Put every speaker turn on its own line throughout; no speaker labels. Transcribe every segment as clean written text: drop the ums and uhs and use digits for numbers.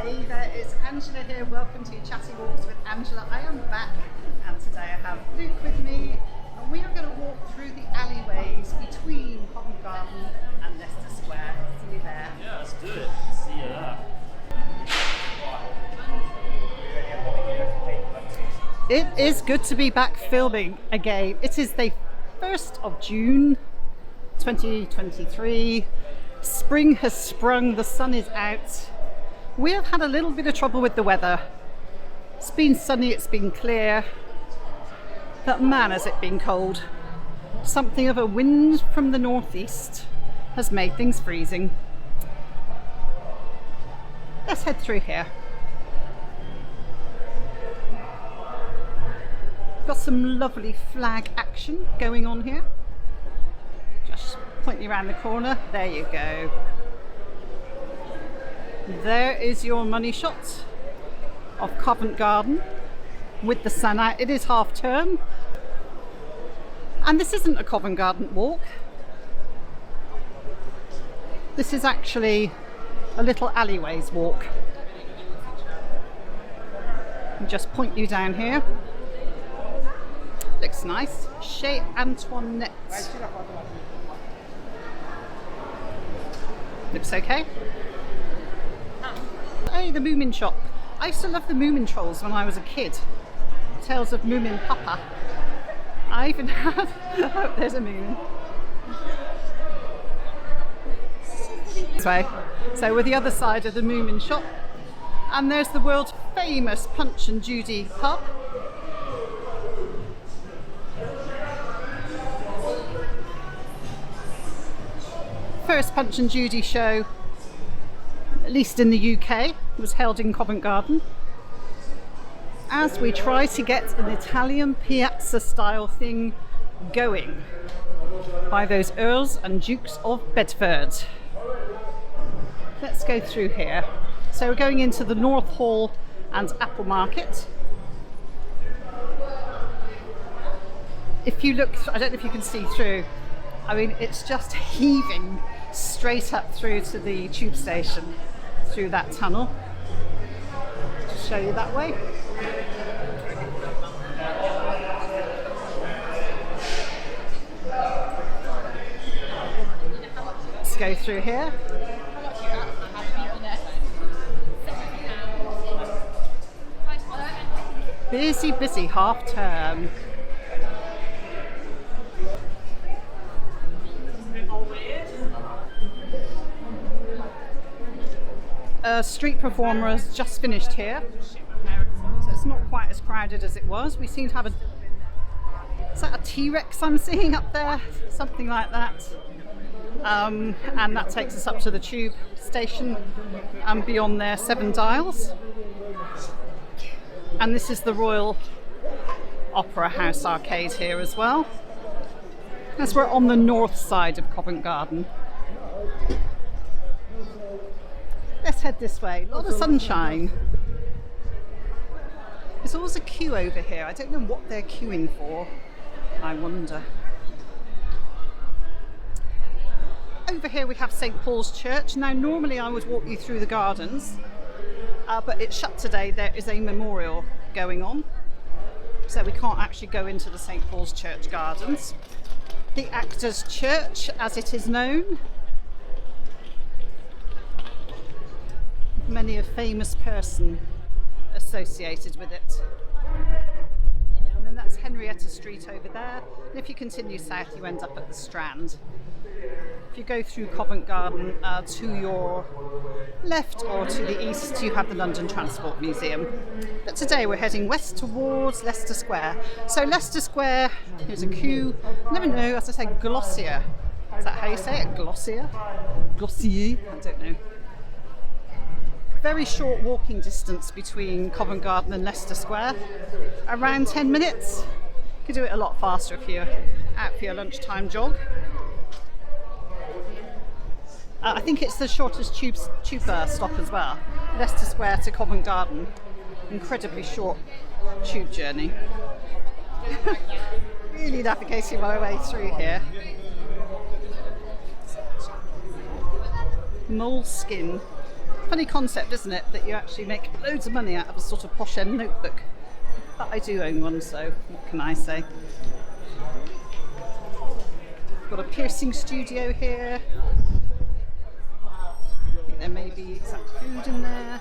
Hey there, it's Angela here. Welcome to Chatty Walks with Angela. I am back and today I have Luke with me and we are going to walk through the alleyways between Covent Garden and Leicester Square. See you there.
Yeah, let's do it. See you there.
It is good to be back filming again. It is the 1st of June 2023. Spring has sprung, the sun is out. We have had a little bit of trouble with the weather. It's been sunny, it's been clear, but man has it been cold. Something of a wind from the northeast has made things freezing. Let's head through here. Got some lovely flag action going on here. Just point you around the corner. There you go. There is your money shot of Covent Garden with the sun out. It is half term. And this isn't a Covent Garden walk. This is actually a little alleyways walk. I'll just point you down here. Looks nice. Chez Antoinette. Looks okay. Hey, the Moomin shop. I used to love the Moomin trolls when I was a kid. Tales of Moomin Papa. I even have... oh, there's a Moomin. This way. So we're the other side of the Moomin shop. And there's the world famous Punch and Judy pub. First Punch and Judy show, at least in the UK, was held in Covent Garden. As we try to get an Italian piazza style thing going by those Earls and Dukes of Bedford. Let's go through here. So we're going into the North Hall and Apple Market. If you look, I don't know if you can see through, I mean it's just heaving straight up through to the tube station, through that tunnel. Just show you that way. Let's go through here. Busy, busy half term. Street performer has just finished here, so it's not quite as crowded as it was. We seem to have a... is that a T-Rex I'm seeing up there? Something like that. And that takes us up to the tube station and beyond there 7 Dials. And this is the Royal Opera House arcade here as well. As we're on the north side of Covent Garden. Let's head this way. A lot of sunshine. There's always a queue over here. I don't know what they're queuing for. I wonder. Over here we have St Paul's Church. Now normally I would walk you through the gardens, but it's shut today. There is a memorial going on, so we can't actually go into the St Paul's Church gardens. The Actors' Church, as it is known. Many a famous person associated with it. And then that's Henrietta Street over there. And if you continue south, you end up at the Strand. If you go through Covent Garden to your left or to the east, you have the London Transport Museum. But today we're heading west towards Leicester Square. So Leicester Square, here's a queue. I never know, as I say, Glossier. Is that how you say it? Glossier? Glossier? I don't know. Very short walking distance between Covent Garden and Leicester Square, around 10 minutes. You could do it a lot faster if you're out for your lunchtime jog. I think it's the shortest tube stop as well, Leicester Square to Covent Garden. Incredibly short tube journey. Really navigating my way through here. Moleskin Funny concept, isn't it, that you actually make loads of money out of a sort of posh end notebook. But I do own one, so what can I say? Got a piercing studio here. I think there may be some food in there.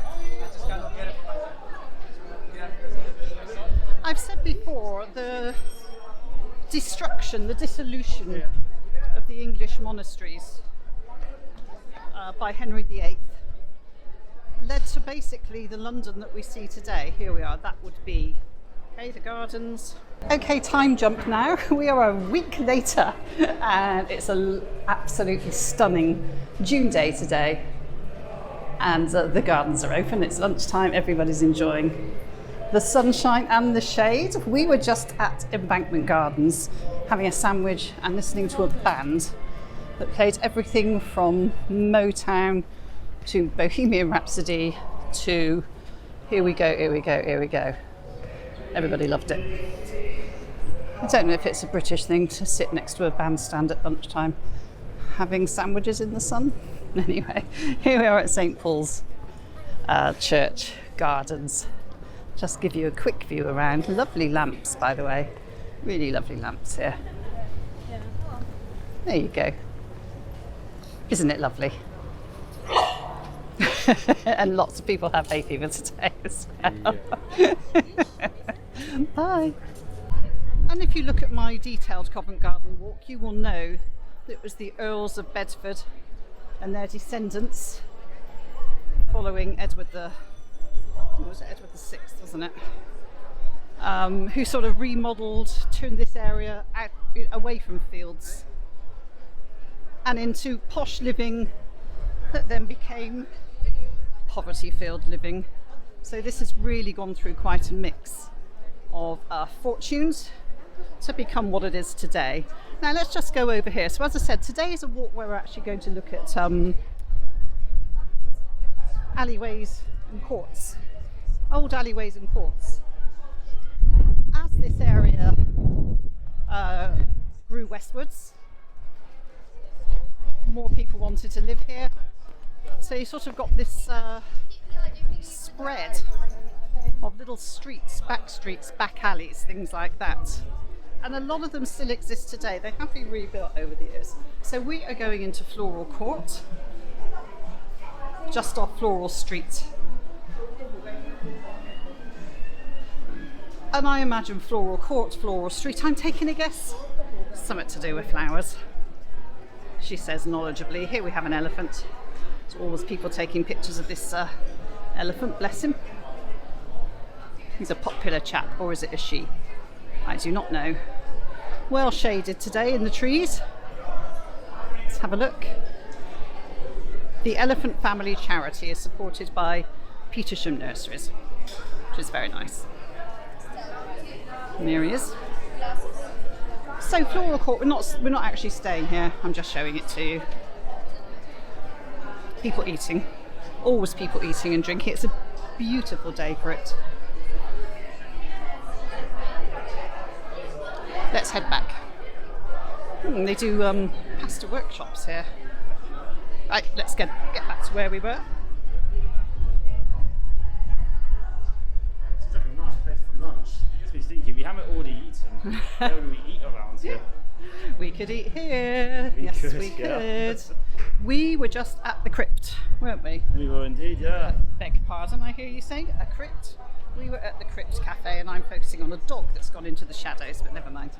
I've said before, the destruction, the dissolution of the English monasteries by Henry VIII led to basically the London that we see today. Here we are, that would be, okay, the gardens. Okay, time jump now. We are a week later and it's an absolutely stunning June day today. And the gardens are open, it's lunchtime, everybody's enjoying the sunshine and the shade. We were just at Embankment Gardens having a sandwich and listening to a band that played everything from Motown to Bohemian Rhapsody to here we go, here we go, here we go. Everybody loved it. I don't know if it's a British thing to sit next to a bandstand at lunchtime having sandwiches in the sun. Anyway, here we are at St Paul's Church Gardens. Just give you a quick view around. Lovely lamps, by the way. Really lovely lamps here. There you go. Isn't it lovely? And lots of people have hay fever today as well. Bye. And if you look at my detailed Covent Garden walk, you will know that it was the Earls of Bedford and their descendants following Edward the VI, wasn't it? Who sort of remodelled, turned this area out, away from fields and into posh living that then became poverty-filled living. So this has really gone through quite a mix of fortunes to become what it is today. Now let's just go over here. So as I said, today is a walk where we're actually going to look at alleyways and courts, old alleyways and courts. As this area grew westwards, more people wanted to live here. So you sort of got this spread of little streets, back alleys, things like that. And a lot of them still exist today. They have been rebuilt over the years. So we are going into Floral Court, just off Floral Street. And I imagine Floral Court, Floral Street, I'm taking a guess, something to do with flowers. She says knowledgeably. Here we have an elephant. There's always people taking pictures of this elephant, bless him. He's a popular chap, or is it a she? I do not know. Well shaded today in the trees. Let's have a look. The Elephant Family Charity is supported by Petersham Nurseries, which is very nice. And there he is. So Floral Court, we're not actually staying here. I'm just showing it to you. People eating, always people eating and drinking. It's a beautiful day for it. Let's head back. They do pasta workshops here. Right, let's get back to where we were.
It's like a nice place for lunch. It gets me thinking, we haven't already eaten. Where do we eat around here?
We could eat here. Yes, we could. We were just at the crypt, weren't we?
We were indeed, yeah.
Beg pardon, I hear you say a crypt. We were at the Crypt Cafe, and I'm focusing on a dog that's gone into the shadows, but never mind.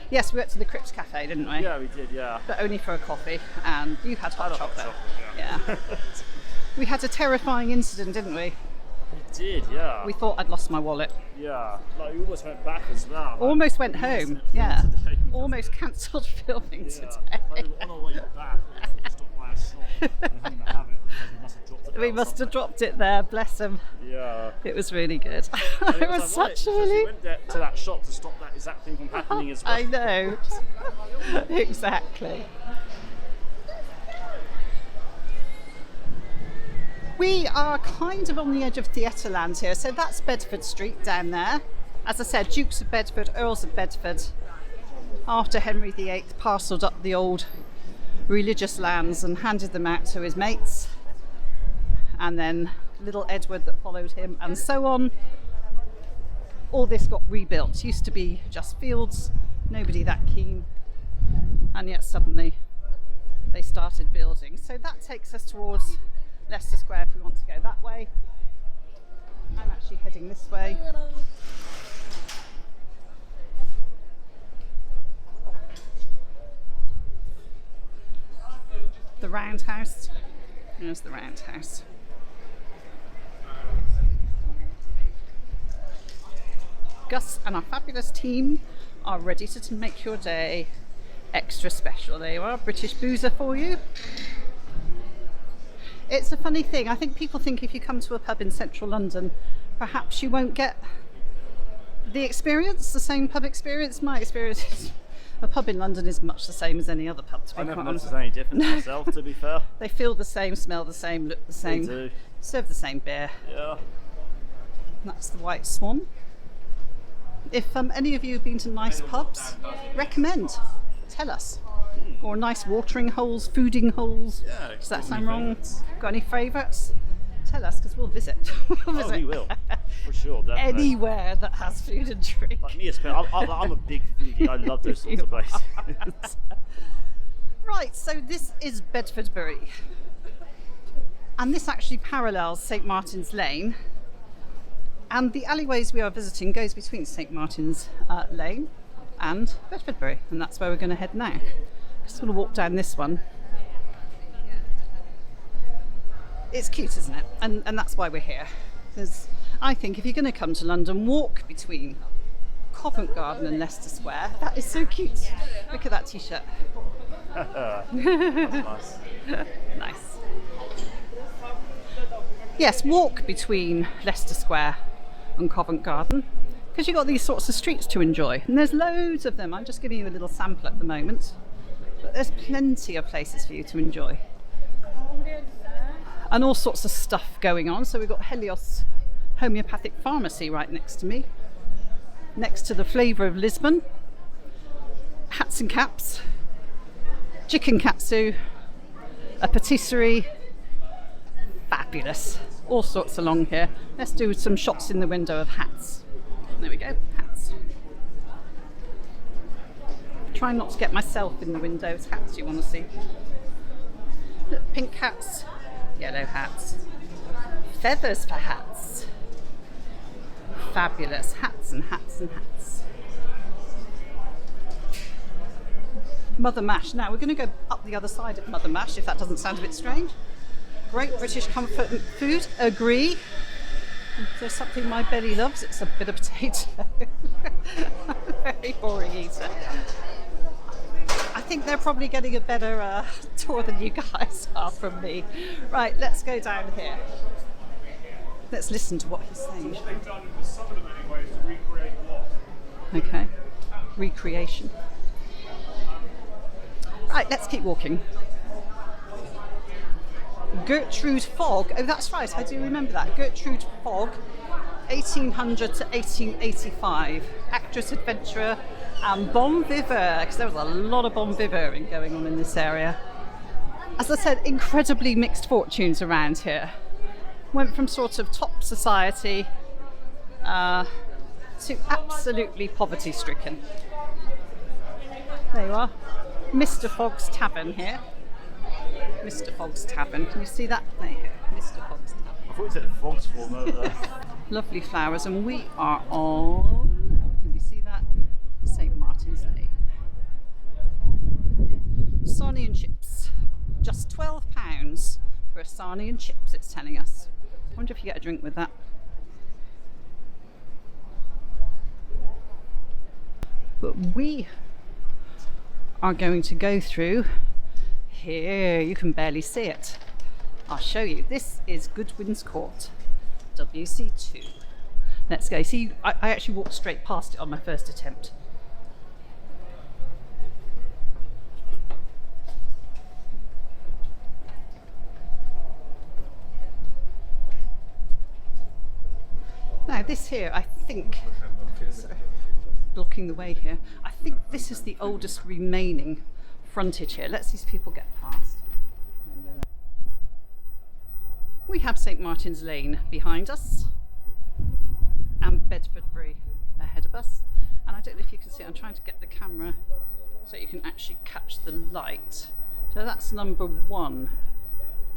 Yes, we went to the Crypt Cafe, didn't we?
Yeah, we did, yeah.
But only for a coffee, and you had hot chocolate.
Yeah.
We had a terrifying incident, didn't we?
We did, yeah.
We thought I'd lost my wallet.
Yeah, like we almost went back as well.
Almost went home, yeah. Almost cancelled filming today.
Like on our way back, we stopped by a shop and hadn't have it because we must have dropped it.
There, bless them.
Yeah.
It was really good.
It
was such a
relief. We went there to that shop to stop that exact thing from happening as well.
I know. Exactly. We are kind of on the edge of theatre land here, so that's Bedford Street down there. As I said, Dukes of Bedford, Earls of Bedford, after Henry VIII parcelled up the old religious lands and handed them out to his mates. and then little Edward that followed him, and so on. All this got rebuilt. Used to be just fields, nobody that keen, and yet suddenly they started building. So that takes us towards Leicester Square if we want to go that way. I'm actually heading this way. The roundhouse. There's the roundhouse. Gus and our fabulous team are ready to make your day extra special. There you are, British boozer for you. It's a funny thing. I think people think if you come to a pub in central London, perhaps you won't get the experience, the same pub experience. My experience is a pub in London is much the same as any other pub.
I never noticed any difference myself, to be fair.
They feel the same, smell the same, look the same,
They do.
serve the same beer.
Yeah.
That's the White Swan. If any of you have been to nice pubs, recommend. Tell us. Or nice watering holes, fooding holes.
Yeah.
Does that sound wrong? Got any favourites? Tell us, because we'll visit. We'll visit.
Oh, we will. For sure, definitely.
Anywhere that has food and drink.
Like me, especially. I'm a big foodie. I love those sorts of places.
Right, so this is Bedfordbury. And this actually parallels St Martin's Lane. And the alleyways we are visiting goes between St Martin's Lane and Bedfordbury. And that's where we're going to head now. Just going to walk down this one. It's cute, isn't it? And that's why we're here. Because I think if you're going to come to London, walk between Covent Garden and Leicester Square. That is so cute. Look at that t-shirt.
That's nice.
Nice. Yes, walk between Leicester Square and Covent Garden, because you've got these sorts of streets to enjoy. And there's loads of them. I'm just giving you a little sample at the moment. But there's plenty of places for you to enjoy. And all sorts of stuff going on. So we've got Helios Homeopathic Pharmacy right next to me. Next to the Flavour of Lisbon. Hats and caps. Chicken katsu. A patisserie. Fabulous. All sorts along here. Let's do some shots in the window of hats. There we go, hats. Try not to get myself in the windows. Hats you want to see. Look, pink hats, yellow hats. Feathers for hats. Fabulous. Hats and hats and hats. Mother Mash. Now we're going to go up the other side of Mother Mash, if that doesn't sound a bit strange. Great British comfort food, agree. If there's something my belly loves, it's a bit of potato. I'm a very boring eater. I think they're probably getting a better tour than you guys are from me. Right, let's go down here. Let's listen to what he's saying. Okay, recreation. Right, let's keep walking. Gertrude Fogg, oh that's right, I do remember that. Gertrude Fogg, 1800 to 1885, actress, adventurer and bon viveur, because there was a lot of bon viveuring going on in this area. As I said, incredibly mixed fortunes around here. Went from sort of top society to absolutely poverty stricken. There you are, Mr. Fogg's Tavern here. Mr. Fogg's Tavern. Can you see that? There you go. Mr. Fogg's Tavern.
I thought you said Fogg's form over there.
Lovely flowers, and we are on. Can you see that? St Martin's Lane. Sarnie and chips. Just £12 for a sarnie and chips, it's telling us. I wonder if you get a drink with that. But we are going to go through. Here, you can barely see it. I'll show you. This is Goodwin's Court, WC2. Let's go. See, I actually walked straight past it on my first attempt. Now this here, I think, sorry, blocking the way here, I think this is the oldest remaining frontage here. Let's see if people get past. We have St Martin's Lane behind us and Bedfordbury ahead of us. And I don't know if you can see, I'm trying to get the camera so you can actually catch the light. So that's number 1,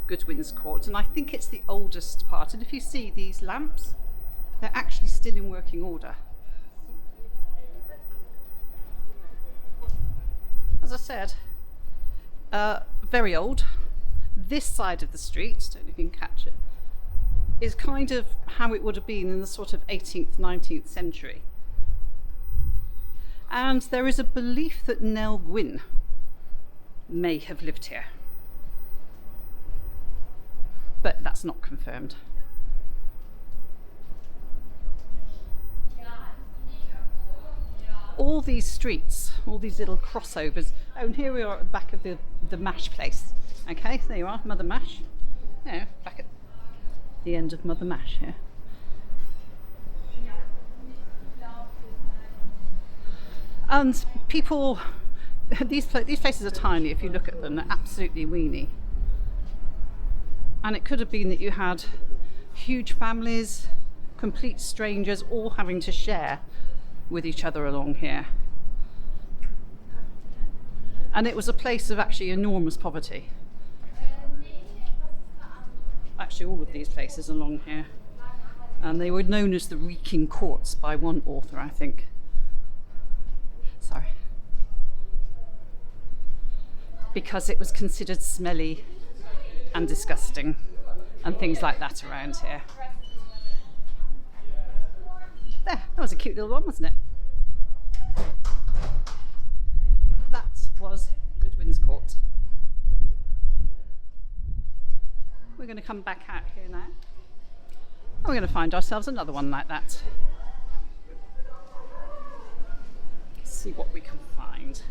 Goodwin's Court, and I think it's the oldest part. And if you see these lamps, they're actually still in working order. As I said, very old. This side of the street, don't know if you can catch it, is kind of how it would have been in the sort of 18th, 19th century. And there is a belief that Nell Gwyn may have lived here, but that's not confirmed. All these streets, all these little crossovers. Oh, and here we are at the back of the Mash place. Okay, there you are, Mother Mash. Yeah, back at the end of Mother Mash here. And people, these places are tiny. If you look at them, they're absolutely weeny. And it could have been that you had huge families, complete strangers, all having to share with each other along here. And it was a place of actually enormous poverty. Actually, all of these places along here. And they were known as the reeking courts by one author, I think. Sorry. Because it was considered smelly and disgusting and things like that around here. There, that was a cute little one, wasn't it? That was Goodwin's Court. We're going to come back out here now. And we're going to find ourselves another one like that. See what we can find.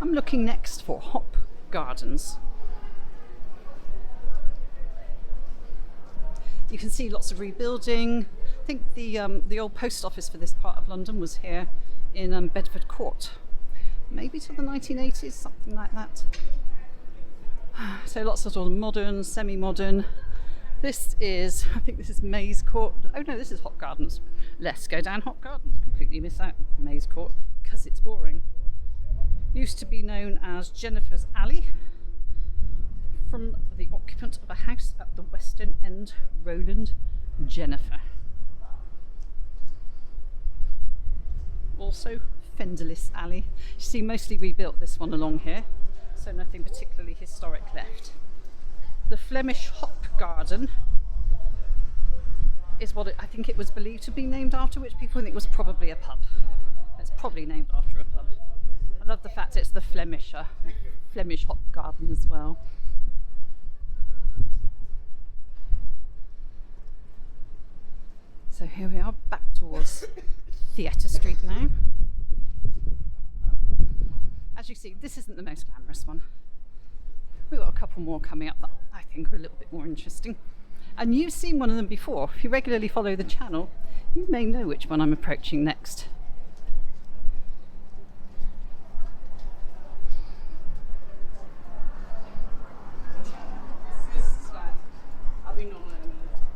I'm looking next for hop gardens. You can see lots of rebuilding. I think the old post office for this part of London was here in Bedford Court, maybe till the 1980s, something like that. So lots of sort of modern, semi-modern. This is, I think this is Maze Court. Oh no, this is Hop Gardens. Let's go down Hop Gardens. Completely miss out Maze Court because it's boring. Used to be known as Jennifer's Alley, from the occupant of a house at the western end, Roland Jennifer. Also Fenderless Alley. You see, mostly rebuilt this one along here, so nothing particularly historic left. The Flemish Hop Garden is what I think it was believed to be named after, which people think was probably a pub. It's probably named after a pub. I love the fact it's the Flemish Hop Garden as well. So here we are, back towards Theatre Street now. As you see, this isn't the most glamorous one. We've got a couple more coming up that I think are a little bit more interesting. And you've seen one of them before. If you regularly follow the channel, you may know which one I'm approaching next.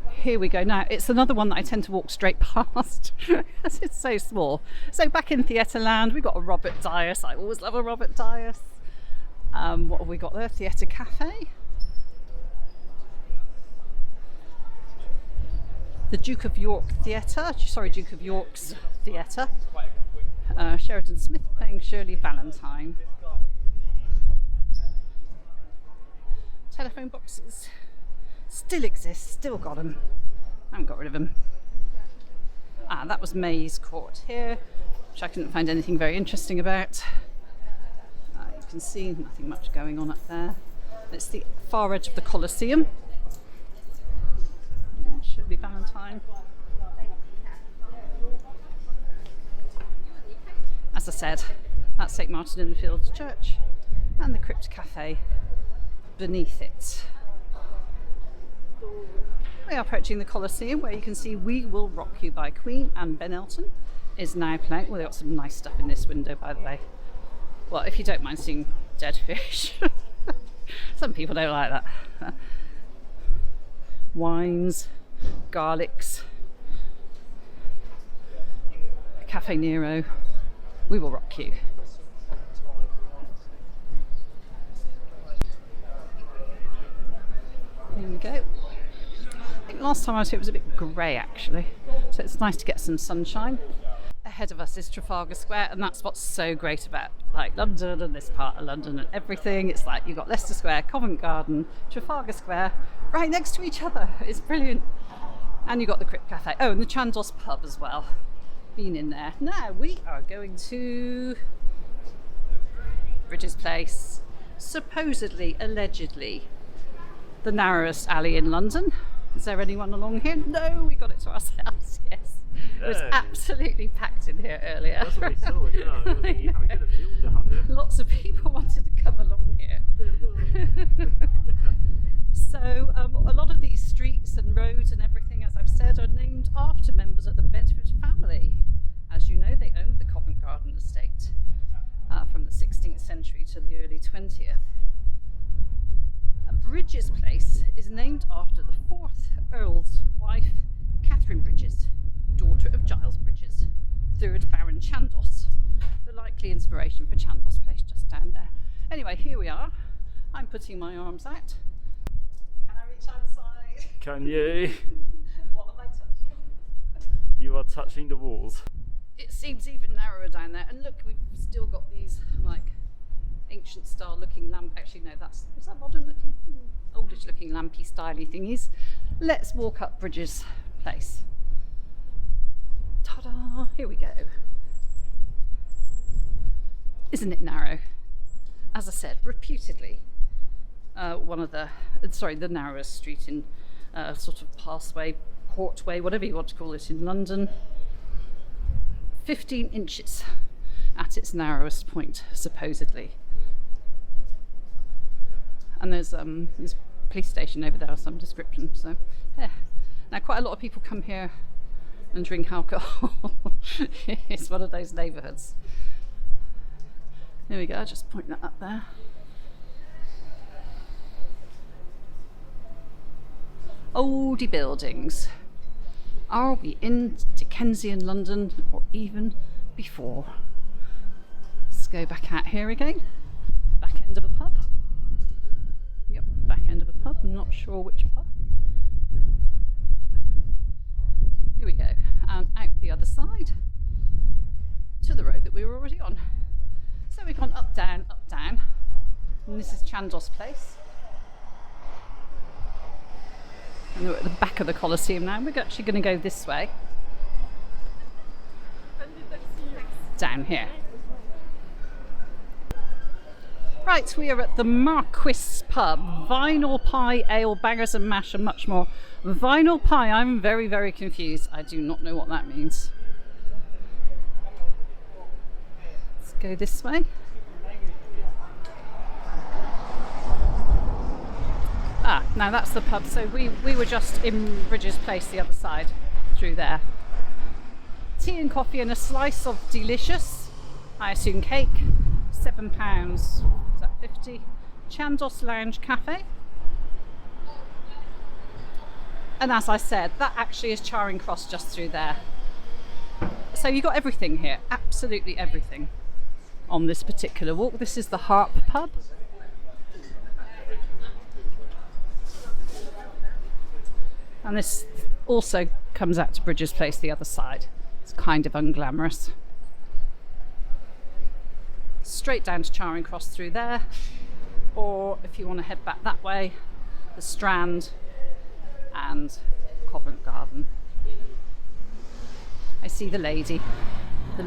Here we go. Now, it's another one that I tend to walk straight past because it's so small. So back in Theatre Land, we've got a Robert Dias. I always love a Robert Dias. What have we got there? Theatre Cafe. The Duke of York Theatre. Sorry, Duke of York's Theatre. Sheridan Smith playing Shirley Valentine. Telephone boxes. Still exists, still got them. I haven't got rid of them. That was Maze Court here, which I couldn't find anything very interesting about. You can see nothing much going on up there. It's the far edge of the Colosseum. Shirley Valentine. As I said, that's St Martin in the Fields Church and the Crypt Cafe beneath it. We are approaching the Colosseum, where you can see We Will Rock You by Queen, and Ben Elton is now playing. Well, they've got some nice stuff in this window, by the way. Well, if you don't mind seeing dead fish. Some people don't like that. Wines, garlics, Cafe Nero. We will rock you. There we go. I think last time I was here it was a bit grey actually, so it's nice to get some sunshine. Ahead of us is Trafalgar Square, and that's what's so great about like London and this part of London and everything. It's like you've got Leicester Square, Covent Garden, Trafalgar Square right next to each other. It's brilliant. And you've got the Crypt Cafe. Oh, and the Chandos pub as well. Been in there. Now we are going to Brydges Place, supposedly, allegedly, the narrowest alley in London. Is there anyone along here? No, we got it to ourselves, yes. It was absolutely packed in here earlier.
That's what we saw, yeah. How we could have filled down here.
Lots of people wanted to come along here. So a lot of these streets and roads and everything, as I've said, are named after members of the Bedford family. As you know, they owned the Covent Garden estate from the 16th century to the early 20th. Brydges Place is named after the 4th Earl's wife, Catherine Brydges, daughter of Giles Brydges, 3rd Baron Chandos, the likely inspiration for Chandos Place just down there. Anyway, here we are. I'm putting my arms out. Can I reach outside?
Can you?
What am I touching?
You are touching the walls.
It seems even narrower down there, and look, we've still got these like ancient style looking lamp. Actually no, is that modern looking? Oldish looking lampy styly thingies. Let's walk up Brydges Place. Ta-da! Here we go. Isn't it narrow? As I said, reputedly the narrowest street in sort of passway, courtway, whatever you want to call it in London. 15 inches at its narrowest point, supposedly. And there's a police station over there of some description, so yeah. Now quite a lot of people come here and drink alcohol. It's one of those neighbourhoods. There we go, I'll just point that up there. Oldie buildings. Are we in Dickensian London or even before? Let's go back out here again. Back end of a pub. Yep, back end of a pub. I'm not sure which pub. Here we go. And out the other side to the road that we were already on. So we've gone up, down, and this is Chandos Place. And we're at the back of the Colosseum now. We're actually going to go this way. Down here. Right, we are at the Marquis Pub. Vinyl pie, ale, bangers and mash and much more. Vinyl pie, I'm very, very confused. I do not know what that means. Let's go this way. Now that's the pub. So we were just in Brydges Place the other side, through there. Tea and coffee and a slice of delicious, I assume cake, £7. Is that 50? Chandos Lounge Cafe. And as I said, that actually is Charing Cross just through there. So you got everything here, absolutely everything on this particular walk. This is the Harp Pub. And this also comes out to Brydges Place the other side. It's kind of unglamorous. Straight down to Charing Cross through there, or if you want to head back that way, the Strand and Covent Garden. I see the lady, the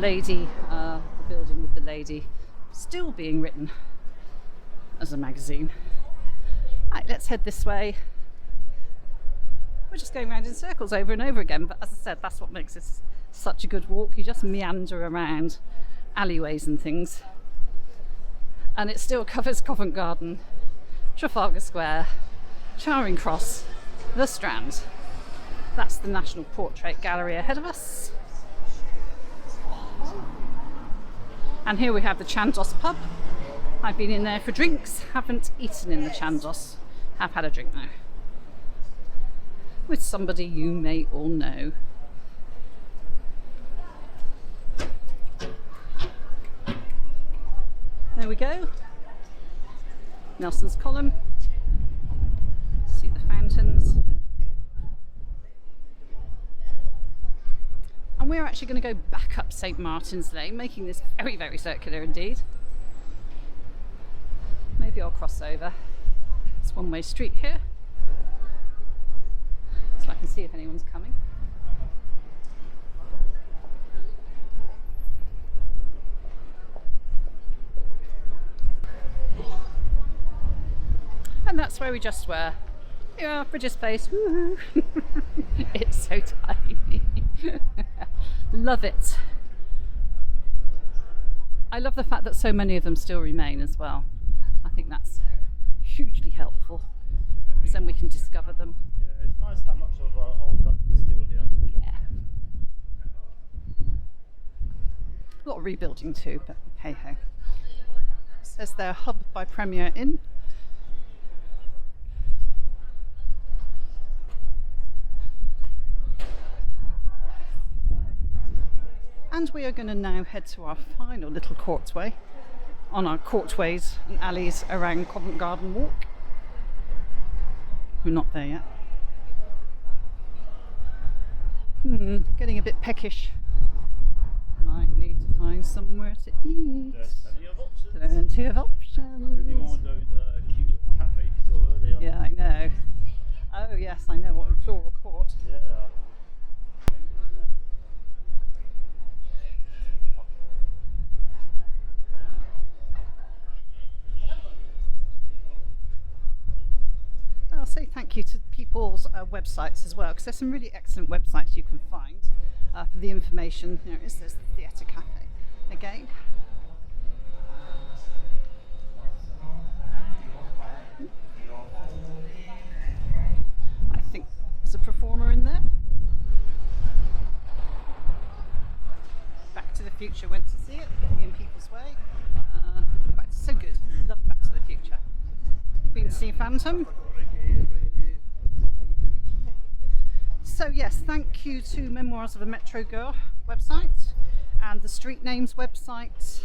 building with the lady, still being written as a magazine. Right, let's head this way. We're just going around in circles over and over again, but as I said, that's what makes this such a good walk. You just meander around alleyways and things, and it still covers Covent Garden, Trafalgar Square, Charing Cross, the Strand. That's the National Portrait Gallery ahead of us. And here we have the Chandos Pub. I've been in there for drinks, haven't eaten in the Chandos. Have had a drink now. With somebody you may all know. There we go. Nelson's Column. See the fountains. And we're actually going to go back up St Martin's Lane, making this very, very circular indeed. Maybe I'll cross over. It's one-way street here, so I can see if anyone's coming. And that's where we just were. Yeah, Brydges Place. Woohoo! It's so tiny. Love it. I love the fact that so many of them still remain as well. I think that's hugely helpful, because then we can discover them.
Yeah, it's nice how much of old London is still here.
Yeah. A lot of rebuilding too, but hey ho. It says they're Hub by Premier Inn. And we are going to now head to our final little courtway on our courtways and alleys around Covent Garden Walk. We're not there yet. Getting a bit peckish. Might need to find somewhere to eat.
There's plenty of options.
Plenty of options.
Could you want those cute little cafes you saw earlier?
Yeah, I know. Oh yes, I know what in Floral Court.
Yeah.
I'll say thank you to people's websites as well, because there's some really excellent websites you can find for the information. There is this Theatre Cafe again. I think there's a performer in there. Back to the Future went to see it, getting in people's way. So good. Love Back to the Future. Been to see Phantom. So yes, thank you to Memoirs of a Metro Girl website, and the Street Names website,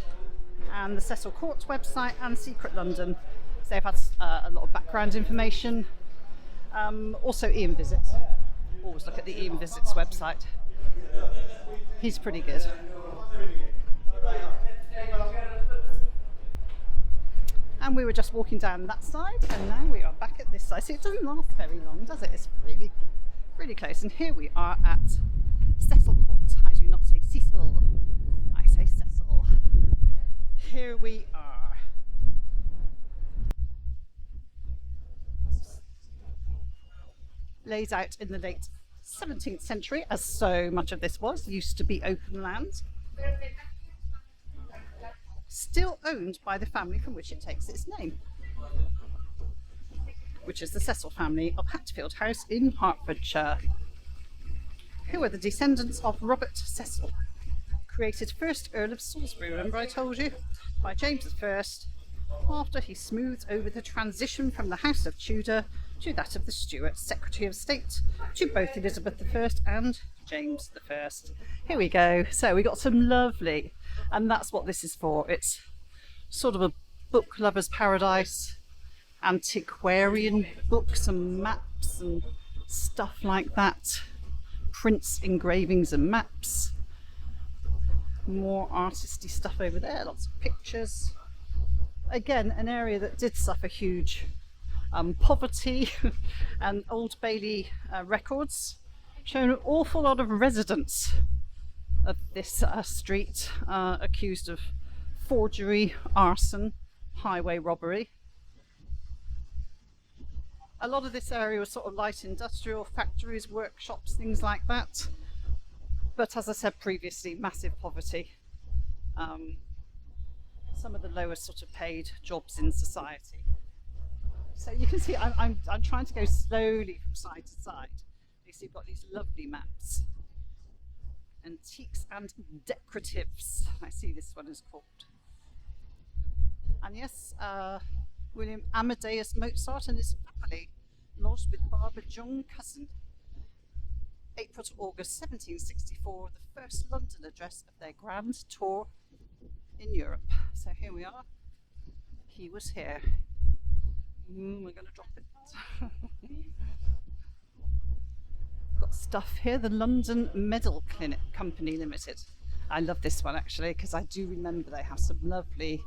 and the Cecil Court website, and Secret London. So they've had a lot of background information. Also Ian Visits. Always look at the Ian Visits website. He's pretty good. And we were just walking down that side, and now we are back at this side. So it doesn't last very long, does it? It's really close. And here we are at Cecil Court. I do not say Cecil, I say Cecil. Here we are. Laid out in the late 17th century, as so much of this was, used to be open land. Still owned by the family from which it takes its name, which is the Cecil family of Hatfield House in Hertfordshire, who are the descendants of Robert Cecil, created first Earl of Salisbury, remember I told you, by James I, after he smoothed over the transition from the House of Tudor to that of the Stuart Secretary of State to both Elizabeth I and James I. Here we go. So we got some lovely, and that's what this is for. It's sort of a book lover's paradise, antiquarian books and maps and stuff like that. Prints, engravings and maps. More artisty stuff over there, lots of pictures. Again, an area that did suffer huge poverty and Old Bailey records show an awful lot of residents of this street accused of forgery, arson, highway robbery. A lot of this area was sort of light industrial, factories, workshops, things like that. But as I said previously, massive poverty. Some of the lowest sort of paid jobs in society. So you can see I'm trying to go slowly from side to side. You see, you've got these lovely maps. Antiques and decoratives, I see this one is called. Agnes, William Amadeus Mozart and his family, lodged with Barbara John Cousin. April to August 1764, the first London address of their grand tour in Europe. So here we are. He was here. We're going to drop it. Got stuff here. The London Medal Clinic Company Limited. I love this one actually because I do remember they have some lovely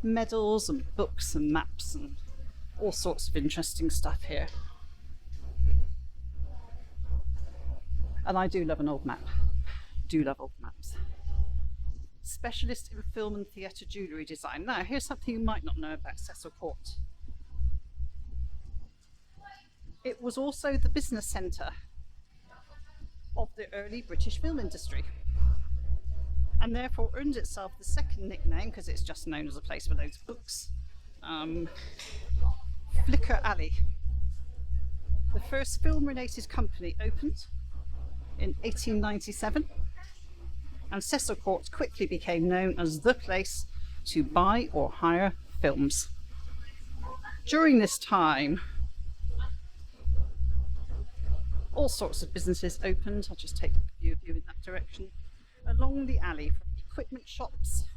medals and books and maps and all sorts of interesting stuff here. And I do love an old map. Do love old maps. Specialist in film and theatre jewellery design. Now here's something you might not know about Cecil Court. It was also the business centre of the early British film industry, and therefore earned itself the second nickname, because it's just known as a place for loads of books, Flicker Alley. The first film-related company opened in 1897, and Cecil Court quickly became known as the place to buy or hire films. During this time, all sorts of businesses opened. I'll just take a view of you in that direction. Along the alley, from equipment shops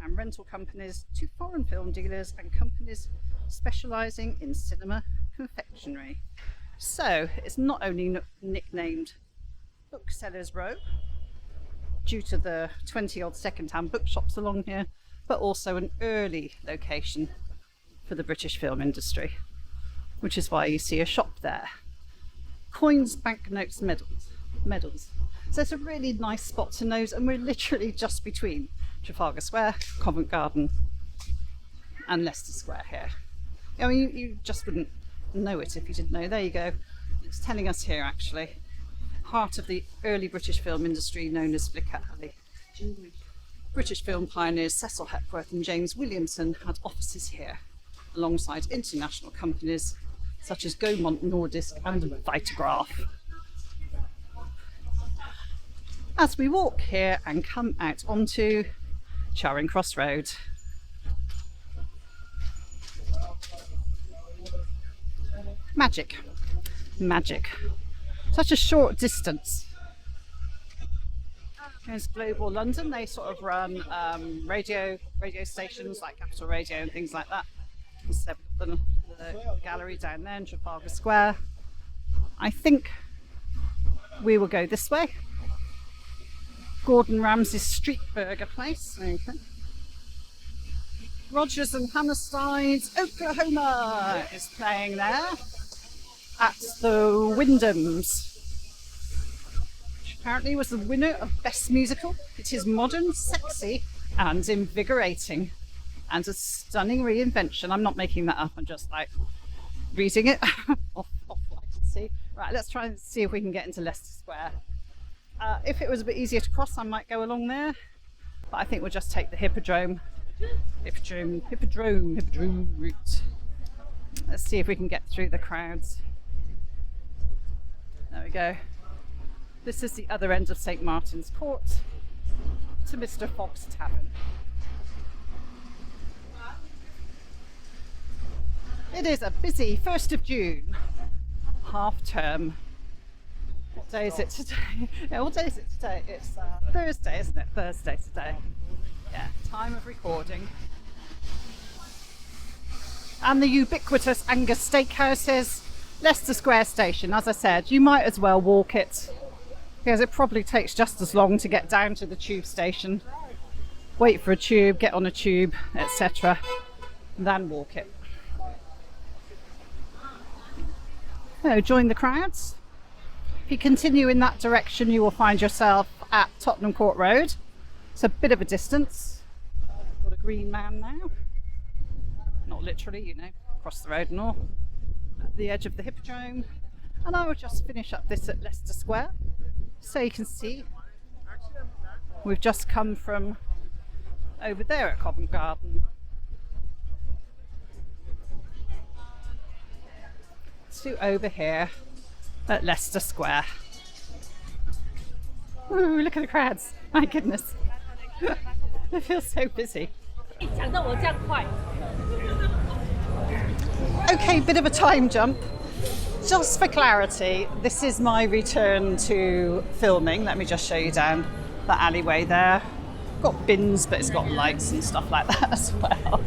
and rental companies to foreign film dealers and companies specialising in cinema confectionery. So it's not only nicknamed Booksellers Row due to the 20-odd second-hand bookshops along here, but also an early location for the British film industry, which is why you see a shop there. Coins, banknotes, medals. So it's a really nice spot to nose, and we're literally just between Trafalgar Square, Covent Garden and Leicester Square here. I mean, you just wouldn't know it if you didn't know. There you go. It's telling us here actually. Heart of the early British film industry known as Flicker Alley. British film pioneers Cecil Hepworth and James Williamson had offices here, alongside international companies such as Gaumont, Nordisk and Vitagraph. As we walk here and come out onto Charing Cross Road. Magic. Such a short distance. Here's Global London. They sort of run radio stations like Capital Radio and things like that. So the gallery down there in Trafalgar Square. I think we will go this way. Gordon Ramsay's Street Burger Place. Okay. Rodgers and Hammerstein's Oklahoma is playing there at the Wyndhams, which apparently was the winner of Best Musical. It is modern, sexy and invigorating, and a stunning reinvention. I'm not making that up, I'm just like reading it off what I can see. Right, let's try and see if we can get into Leicester Square. If it was a bit easier to cross, I might go along there, but I think we'll just take the Hippodrome route. Let's see if we can get through the crowds. There we go. This is the other end of St Martin's Court to Mr Fogg's Tavern. It is a busy 1st of June, half term. What day is it today? Yeah, what day is it today? It's Thursday, isn't it? Thursday today. Yeah, time of recording. And the ubiquitous Angus Steakhouses, Leicester Square Station. As I said, you might as well walk it, because it probably takes just as long to get down to the tube station, wait for a tube, get on a tube, etc., than walk it. So join the crowds. If you continue in that direction, you will find yourself at Tottenham Court Road. It's a bit of a distance. Got a green man now. Not literally, you know, across the road and all. At the edge of the Hippodrome. And I will just finish up this at Leicester Square. So you can see we've just come from over there at Covent Garden to over here at Leicester Square. Ooh, look at the crowds. My goodness. It feels so busy.
讲到我这样快，
Okay, bit of a time jump. Just for clarity, this is my return to filming. Let me just show you down the alleyway there. Got bins, but it's got lights and stuff like that as well.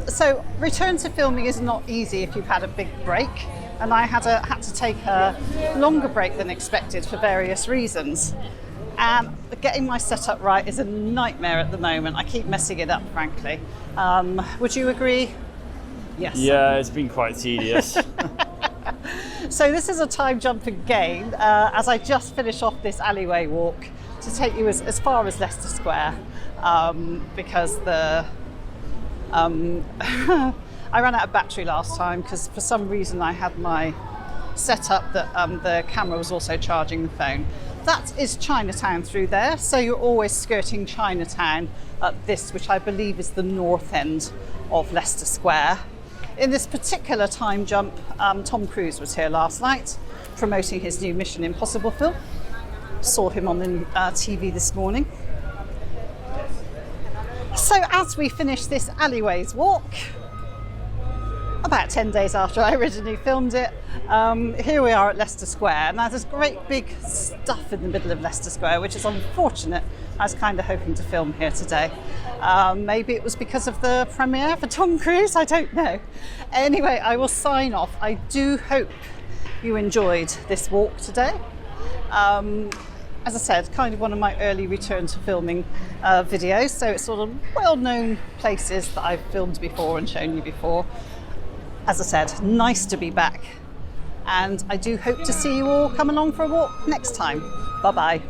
So return to filming is not easy if you've had a big break, and I had to take a longer break than expected for various reasons. And getting my setup right is a nightmare at the moment. I keep messing it up, frankly. Would you agree? Yes.
Yeah, it's been quite tedious.
So this is a time jump again, as I just finish off this alleyway walk to take you as far as Leicester Square, because I ran out of battery last time because for some reason I had my setup that the camera was also charging the phone. That is Chinatown through there, so you're always skirting Chinatown at this, which I believe is the north end of Leicester Square. In this particular time jump, Tom Cruise was here last night promoting his new Mission Impossible film. Saw him on the TV this morning. So as we finish this alleyways walk, about 10 days after I originally filmed it, here we are at Leicester Square. Now there's great big stuff in the middle of Leicester Square, which is unfortunate. I was kind of hoping to film here today. Maybe it was because of the premiere for Tom Cruise, I don't know. Anyway, I will sign off. I do hope you enjoyed this walk today. As I said, kind of one of my early return to filming videos, so it's sort of well-known places that I've filmed before and shown you before. As I said, nice to be back, and I do hope to see you all come along for a walk next time. Bye-bye.